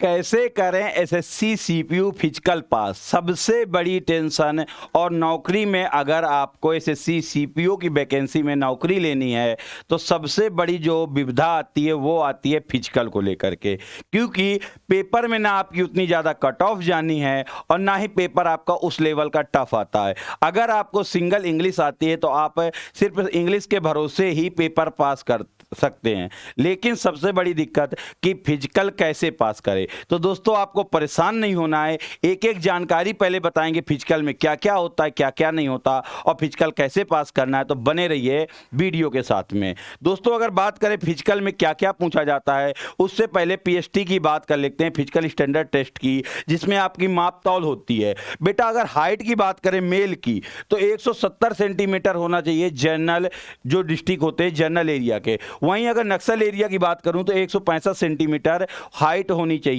कैसे करें SSC CPU physical पास, सबसे बड़ी टेंशन। और नौकरी में अगर आपको एसएससी सीपीयू की वैकेंसी में नौकरी लेनी है तो सबसे बड़ी जो विविधा आती है वो आती है फिजिकल को लेकर के, क्योंकि पेपर में ना आपकी उतनी ज़्यादा कट ऑफ जानी है और ना ही पेपर आपका उस लेवल का टफ आता है। अगर आपको सिंगल इंग्लिश आती है तो आप सिर्फ इंग्लिश के भरोसे ही पेपर पास कर सकते हैं, लेकिन सबसे बड़ी दिक्कत कि फिजिकल कैसे पास करें। तो दोस्तों आपको परेशान नहीं होना है, एक एक जानकारी पहले बताएंगे फिजिकल में क्या क्या होता है, क्या क्या नहीं होता और फिजिकल कैसे पास करना है। तो बने रहिए वीडियो के साथ में। दोस्तों अगर बात करें फिजिकल में क्या क्या पूछा जाता है, उससे पहले पीएसटी की बात कर लेते हैं, फिजिकल स्टैंडर्ड टेस्ट की, जिसमें आपकी माप तौल होती है। बेटा अगर हाइट की बात करें मेल की तो 170 सेंटीमीटर होना चाहिए जनरल, जो डिस्ट्रिक्ट होते हैं जनरल एरिया के। वहीं अगर नक्सल एरिया की बात करूं तो 165 सेंटीमीटर हाइट होनी चाहिए।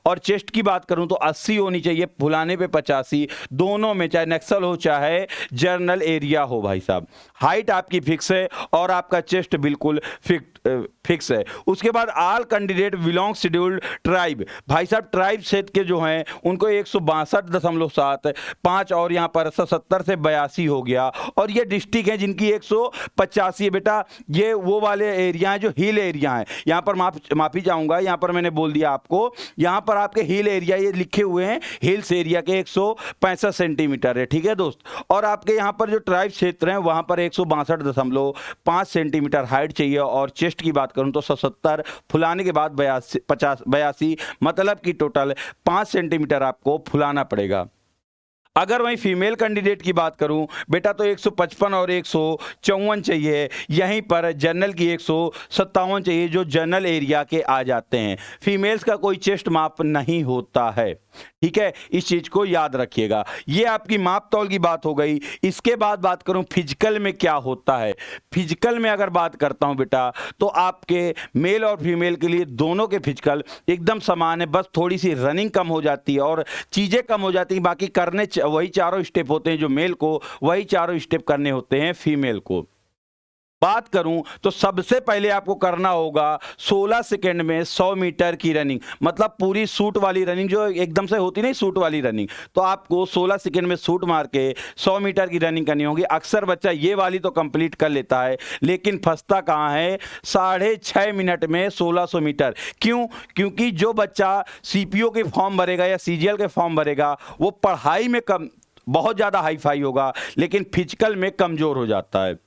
और चेस्ट की बात करूं तो 80 होनी चाहिए, फुलाने पे 85, दोनों में चाहे नक्सल हो चाहे जनरल एरिया हो। भाई साहब हाइट आपकी फिक्स है और आपका चेस्ट बिल्कुल फिक्स है। उसके बाद all candidate belong scheduled tribe, भाई साहब ट्राइब क्षेत्र के जो हैं उनको 162.75 और यहाँ पर 70 से 82 हो गया। और ये डिस्ट्रिक्ट है जिनकी 185 है। बेटा ये वो वाले एरिया हैं जो हिल एरिया हैं, यहाँ पर माफ़ी चाहूँगा, यहाँ पर मैंने बोल दिया आपको, यहाँ पर आपके हिल एरिया ये लिखे हुए हैं, हिल्स एरिया के 165 सेंटीमीटर है, ठीक है दोस्त। और आपके यहाँ पर जो ट्राइब क्षेत्र हैं वहाँ पर 162.5 सेंटीमीटर हाइट चाहिए। और चेस्ट की बात करूं तो 77, फुलाने के बाद 82, मतलब कि टोटल 5 सेंटीमीटर आपको फुलाना पड़ेगा। अगर वहीं फीमेल कैंडिडेट की बात करूं बेटा तो 155 और 154 चाहिए, यहीं पर जनरल की 157 चाहिए जो जनरल एरिया के आ जाते हैं। फीमेल्स का कोई चेस्ट माप नहीं होता है, ठीक है, इस चीज को याद रखिएगा। ये आपकी माप तौल की बात हो गई। इसके बाद बात करूं फिजिकल में क्या होता है। फिजिकल में अगर बात करता हूं बेटा तो आपके मेल और फीमेल के लिए दोनों के फिजिकल एकदम समान है, बस थोड़ी सी रनिंग कम हो जाती है और चीजें कम हो जाती हैं। बाकी करने वही चारों स्टेप होते हैं जो मेल को, वही चारों स्टेप करने होते हैं फीमेल को। बात करूं तो सबसे पहले आपको करना होगा 16 सेकंड में 100 मीटर की रनिंग, मतलब पूरी सूट वाली रनिंग जो एकदम से होती नहीं, सूट वाली रनिंग। तो आपको 16 सेकंड में सूट मार के 100 मीटर की रनिंग करनी होगी। अक्सर बच्चा ये वाली तो कंप्लीट कर लेता है, लेकिन फंसता कहाँ है, 6.5 मिनट में 1600 मीटर। क्यों? क्योंकि जो बच्चा सीपीओ के फॉर्म भरेगा या सीजीएल के फॉर्म भरेगा वो पढ़ाई में कम, बहुत ज़्यादा हाई फाई होगा, लेकिन फिजिकल में कमज़ोर हो जाता है,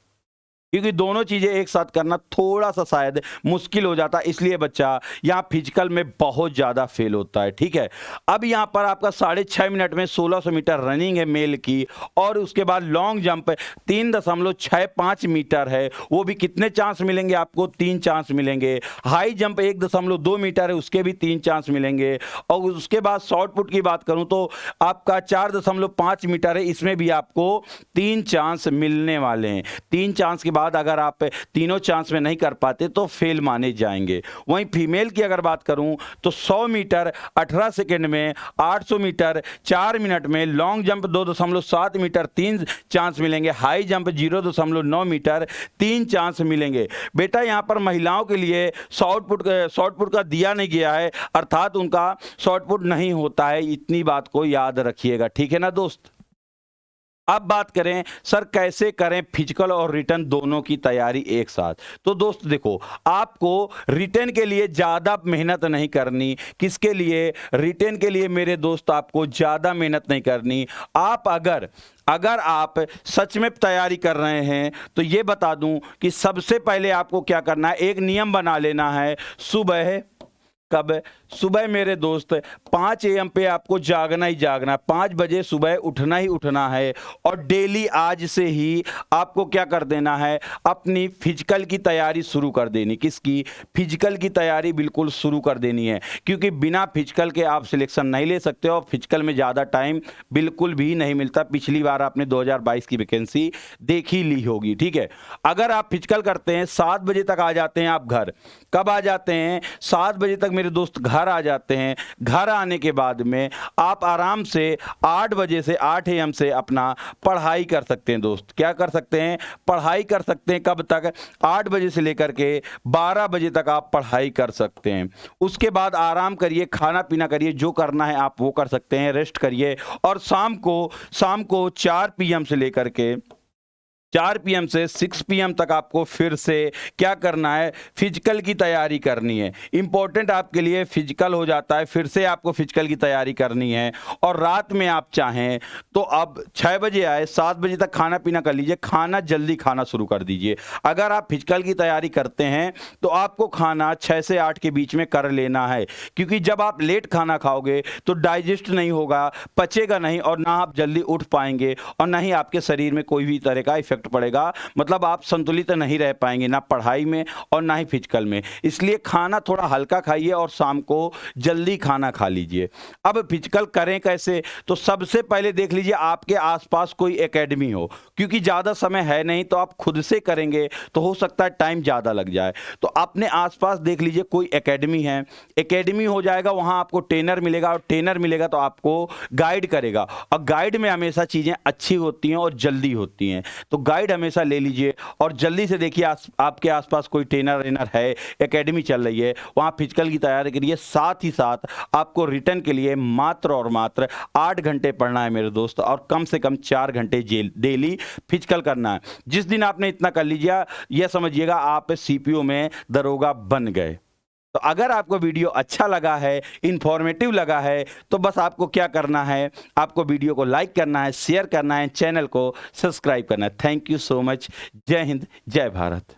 क्योंकि दोनों चीज़ें एक साथ करना थोड़ा सा शायद मुश्किल हो जाता है, इसलिए बच्चा यहाँ फिजिकल में बहुत ज़्यादा फेल होता है, ठीक है। अब यहाँ पर आपका 6.5 मिनट में 1600 मीटर रनिंग है मेल की। और उसके बाद लॉन्ग जंप 3.65 मीटर है, वो भी कितने चांस मिलेंगे आपको, 3 चांस मिलेंगे। हाई जंप 1.2 मीटर है, उसके भी 3 चांस मिलेंगे। और उसके बाद शॉर्ट पुट की बात करूँ तो आपका 4.5 मीटर है, इसमें भी आपको 3 चांस मिलने वाले हैं। 3 चांस के बाद अगर आप तीनों चांस में नहीं कर पाते तो फेल माने जाएंगे। वहीं फीमेल की अगर बात करूं तो 100 मीटर 18 सेकंड में, 800 मीटर 4 मिनट में, लॉन्ग जंप 2.7 मीटर 3 चांस मिलेंगे, हाई जंप 0.9 मीटर 3 चांस मिलेंगे। बेटा यहां पर महिलाओं के लिए शॉर्ट पुट का दिया नहीं गया है, अर्थात उनका शॉर्ट पुट नहीं होता है, इतनी बात को याद रखिएगा, ठीक है ना दोस्त। अब बात करें सर कैसे करें फिजिकल और रिटर्न दोनों की तैयारी एक साथ। तो दोस्त देखो, आपको रिटर्न के लिए ज़्यादा मेहनत नहीं करनी। किसके लिए? रिटर्न के लिए मेरे दोस्त आपको ज़्यादा मेहनत नहीं करनी। आप अगर आप सच में तैयारी कर रहे हैं तो ये बता दूं कि सबसे पहले आपको क्या करना है, एक नियम बना लेना है। सुबह कब? सुबह मेरे दोस्त 5 AM पे आपको जागना ही जागना, 5 बजे सुबह उठना ही उठना है। और डेली आज से ही आपको क्या कर देना है, अपनी फिजिकल की तैयारी शुरू कर देनी। किसकी? फिजिकल की तैयारी बिल्कुल शुरू कर देनी है, क्योंकि बिना फिजिकल के आप सिलेक्शन नहीं ले सकते और फिजिकल में ज़्यादा टाइम बिल्कुल भी नहीं मिलता। पिछली बार आपने 2022 की वैकेंसी देख ही ली होगी, ठीक है। अगर आप फिजिकल करते हैं 7 बजे तक आ जाते हैं आप घर। कब आ जाते हैं? 7 बजे तक मेरे दोस्त घर आ जाते हैं। घर आने के बाद में आप आराम से 8 बजे से 8 AM से अपना पढ़ाई कर सकते हैं दोस्त। क्या कर सकते हैं? पढ़ाई कर सकते हैं। कब तक? 8 बजे से लेकर के 12 बजे तक आप पढ़ाई कर सकते हैं। उसके बाद आराम करिए, खाना पीना करिए, जो करना है आप वो कर सकते हैं, रेस्ट करिए। और शाम को 4 PM से लेकर के 4 PM से 6 PM तक आपको फिर से क्या करना है? फिजिकल की तैयारी करनी है। इंपॉर्टेंट आपके लिए फिजिकल हो जाता है, फिर से आपको फिजिकल की तैयारी करनी है। और रात में आप चाहें तो अब 6 बजे आए, 7 बजे तक खाना पीना कर लीजिए। खाना जल्दी खाना शुरू कर दीजिए। अगर आप फिजिकल की तैयारी करते हैं तो आपको खाना 6 से 8 के बीच में कर लेना है, क्योंकि जब आप लेट खाना खाओगे तो डाइजेस्ट नहीं होगा, पचेगा नहीं, और ना आप जल्दी उठ पाएंगे और ना ही आपके शरीर में कोई भी तरह का इफेक्ट पड़ेगा। मतलब आप संतुलित नहीं रह पाएंगे, ना पढ़ाई में और ना ही फिजिकल में। इसलिए खाना थोड़ा हल्का खाइए और शाम को जल्दी खाना खा लीजिए। अब फिजिकल करें कैसे? तो सबसे पहले देख लीजिए आपके आसपास कोई एकेडमी हो, क्योंकि ज़्यादा समय है नहीं, तो आप खुद से करेंगे तो हो सकता है टाइम ज़्यादा लग जाए। तो अपने आसपास देख लीजिए कोई एकेडमी है, एकेडमी हो जाएगा, वहाँ आपको ट्रेनर मिलेगा, और ट्रेनर मिलेगा तो आपको गाइड करेगा। और गाइड में हमेशा चीज़ें अच्छी होती हैं और जल्दी होती हैं, तो गाइड हमेशा ले लीजिए। और जल्दी से देखिए आपके आसपास कोई ट्रेनर है, एकेडमी चल रही है, वहाँ फिजिकल की तैयारी करिए। साथ ही साथ आपको रिटर्न के लिए मात्र और मात्र 8 घंटे पढ़ना है मेरे दोस्त, और कम से कम 4 घंटे डेली फिजिकल करना है। जिस दिन आपने इतना कर लीजिए, यह समझिएगा आप CPO में दरोगा बन गए। तो अगर आपको वीडियो अच्छा लगा है, इंफॉर्मेटिव लगा है, तो बस आपको क्या करना है? आपको वीडियो को लाइक करना है, शेयर करना है, चैनल को सब्सक्राइब करना है। Thank you so much. जय हिंद, जय भारत।